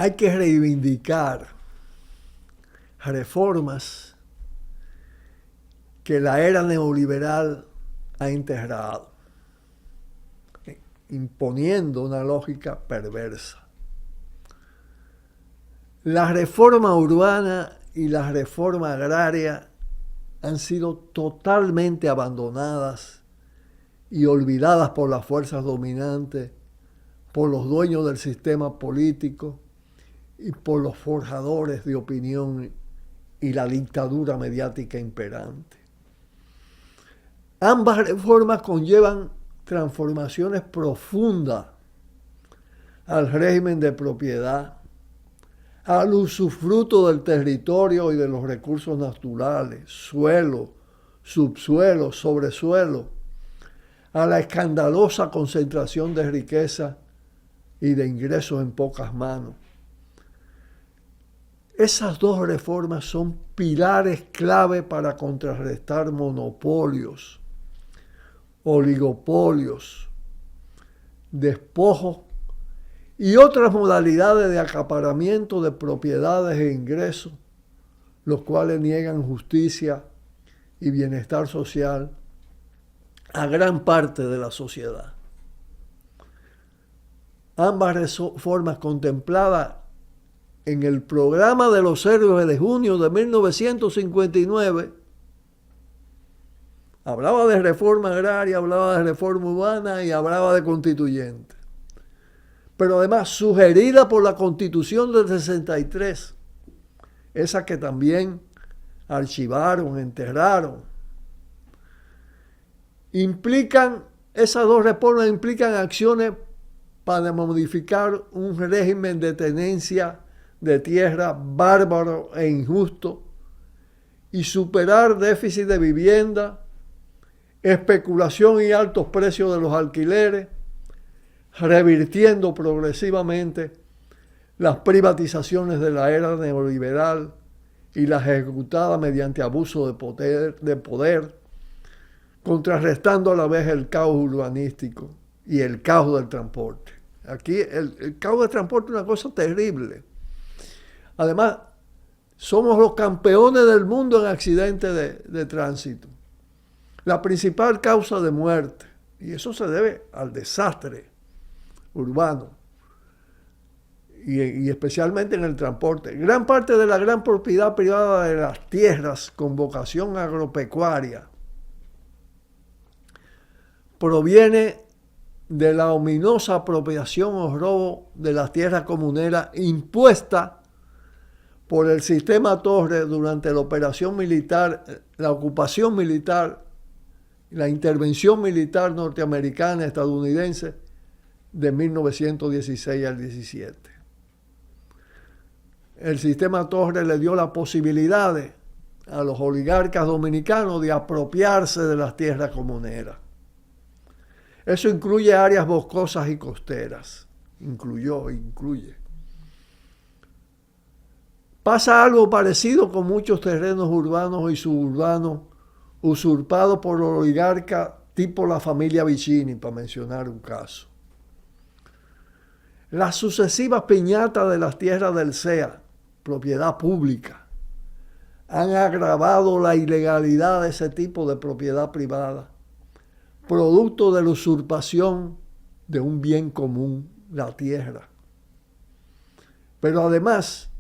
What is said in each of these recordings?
hay que reivindicar reformas que la era neoliberal ha integrado, imponiendo una lógica perversa. La reforma urbana y la reforma agraria han sido totalmente abandonadas y olvidadas por las fuerzas dominantes, por los dueños del sistema político y por los forjadores de opinión y la dictadura mediática imperante. Ambas reformas conllevan transformaciones profundas al régimen de propiedad, al usufructo del territorio y de los recursos naturales, suelo, subsuelo, sobresuelo, a la escandalosa concentración de riqueza y de ingresos en pocas manos. Esas dos reformas son pilares clave para contrarrestar monopolios, oligopolios, despojos y otras modalidades de acaparamiento de propiedades e ingresos, los cuales niegan justicia y bienestar social a gran parte de la sociedad. Ambas reformas contempladas en el programa de los héroes de junio de 1959 hablaba de reforma agraria, hablaba de reforma urbana y hablaba de constituyente. Pero además sugerida por la Constitución del 63, esa que también archivaron, enterraron. Esas dos reformas implican acciones para modificar un régimen de tenencia de tierra bárbaro e injusto y superar déficit de vivienda, especulación y altos precios de los alquileres, revirtiendo progresivamente las privatizaciones de la era neoliberal y las ejecutadas mediante abuso de poder, contrarrestando a la vez el caos urbanístico y el caos del transporte. Aquí el caos del transporte es una cosa terrible. Además, somos los campeones del mundo en accidentes de tránsito. La principal causa de muerte, y eso se debe al desastre urbano, y especialmente en el transporte. Gran parte de la gran propiedad privada de las tierras con vocación agropecuaria proviene de la ominosa apropiación o robo de las tierras comuneras impuesta por el sistema Torres durante la operación militar, la ocupación militar, la intervención militar norteamericana, estadounidense, de 1916 al 17. El sistema Torres le dio la posibilidad a los oligarcas dominicanos de apropiarse de las tierras comuneras. Eso incluye áreas boscosas y costeras. Incluye. Pasa algo parecido con muchos terrenos urbanos y suburbanos usurpados por oligarcas tipo la familia Vicini, para mencionar un caso. Las sucesivas piñatas de las tierras del CEA, propiedad pública, han agravado la ilegalidad de ese tipo de propiedad privada, producto de la usurpación de un bien común, la tierra. Pero además,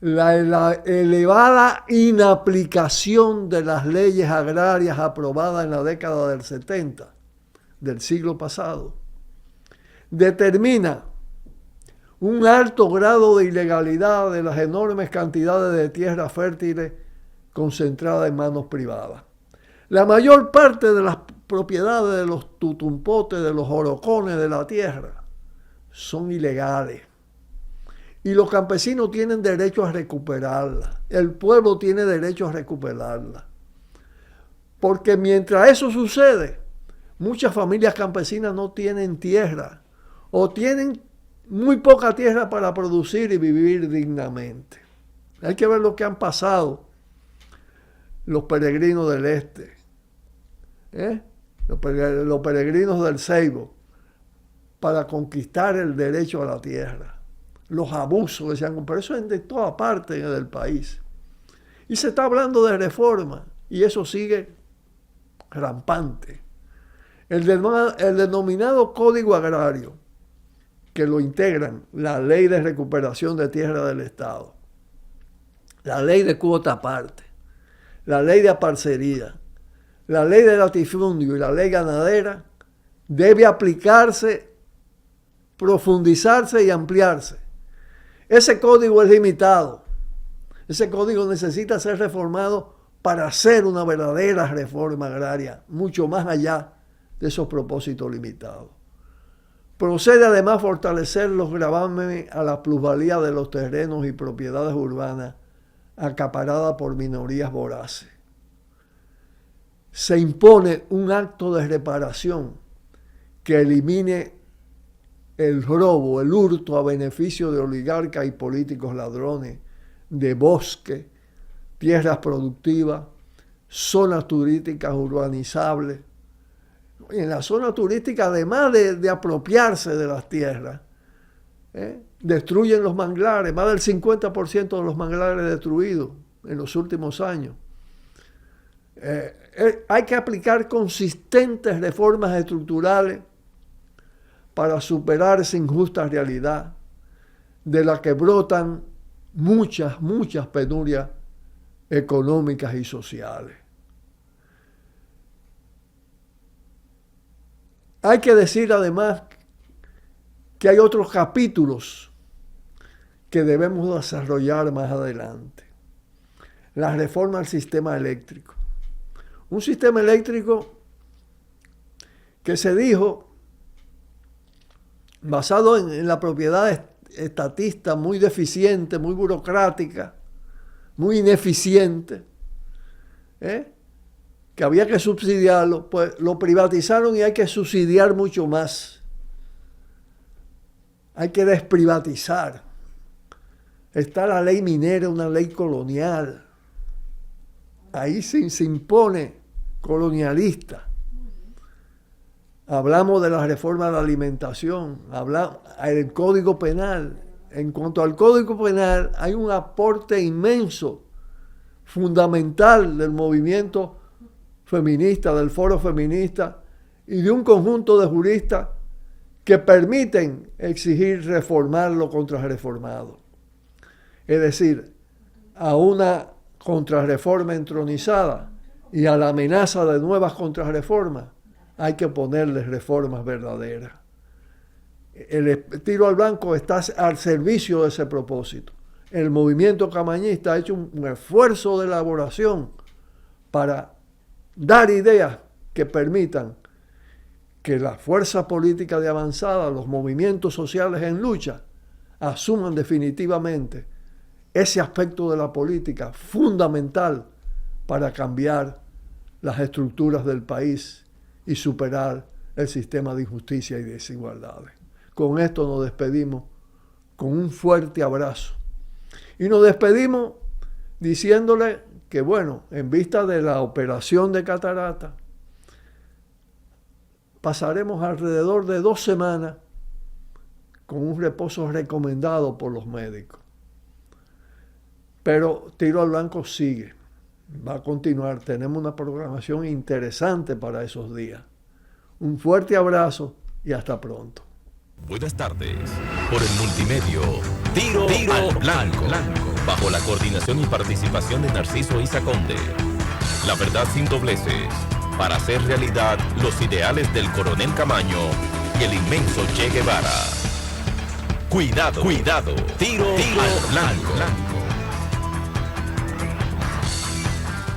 la elevada inaplicación de las leyes agrarias aprobadas en la década del 70 del siglo pasado determina un alto grado de ilegalidad de las enormes cantidades de tierras fértiles concentradas en manos privadas. La mayor parte de las propiedades de los tutumpotes, de los orocones de la tierra, son ilegales. Y los campesinos tienen derecho a recuperarla. El pueblo tiene derecho a recuperarla. Porque mientras eso sucede, muchas familias campesinas no tienen tierra o tienen muy poca tierra para producir y vivir dignamente. Hay que ver lo que han pasado los peregrinos del este, los peregrinos del Ceibo, para conquistar el derecho a la tierra. los abusos que se han... Pero eso es de toda parte del país. Y se está hablando de reforma, y eso sigue rampante. El denominado Código Agrario, que lo integran la Ley de Recuperación de Tierra del Estado, la Ley de Cuota Aparte, la Ley de Aparcería, la Ley de Latifundio y la Ley Ganadera, debe aplicarse, profundizarse y ampliarse. Ese código es limitado. Ese código necesita ser reformado para hacer una verdadera reforma agraria, mucho más allá de esos propósitos limitados. Procede además fortalecer los gravámenes a la plusvalía de los terrenos y propiedades urbanas acaparadas por minorías voraces. Se impone un acto de reparación que elimine el robo, el hurto a beneficio de oligarcas y políticos ladrones de bosque, tierras productivas, zonas turísticas urbanizables. Y en la zona turística, además de apropiarse de las tierras, destruyen los manglares, más del 50% de los manglares destruidos en los últimos años. Hay que aplicar consistentes reformas estructurales para superar esa injusta realidad de la que brotan muchas penurias económicas y sociales. Hay que decir además que hay otros capítulos que debemos desarrollar más adelante. La reforma al sistema eléctrico. Un sistema eléctrico que se dijo, basado en la propiedad estatista, muy deficiente, muy burocrática, muy ineficiente, que había que subsidiarlo, pues lo privatizaron y hay que subsidiar mucho más. Hay que desprivatizar. Está la ley minera, una ley colonial. Ahí se impone colonialista. Hablamos de la reforma de la alimentación, hablamos del Código Penal. En cuanto al Código Penal, hay un aporte inmenso, fundamental del movimiento feminista, del foro feminista y de un conjunto de juristas que permiten exigir reformar lo contrarreformado. Es decir, a una contrarreforma entronizada y a la amenaza de nuevas contrarreformas hay que ponerles reformas verdaderas. El tiro al blanco está al servicio de ese propósito. El movimiento camañista ha hecho un esfuerzo de elaboración para dar ideas que permitan que la fuerza política de avanzada, los movimientos sociales en lucha, asuman definitivamente ese aspecto de la política fundamental para cambiar las estructuras del país y superar el sistema de injusticia y desigualdades. Con esto nos despedimos con un fuerte abrazo. Y nos despedimos diciéndole que, bueno, en vista de la operación de catarata, pasaremos alrededor de 2 semanas con un reposo recomendado por los médicos. Pero Tiro al Blanco sigue, va a continuar. Tenemos una programación interesante para esos días. Un fuerte abrazo y hasta pronto. Buenas tardes. Por el multimedio Tiro al Blanco, bajo la coordinación y participación de Narciso Isa Conde. La verdad sin dobleces, para hacer realidad los ideales del coronel Camaño y el inmenso Che Guevara. Cuidado, Tiro al Blanco.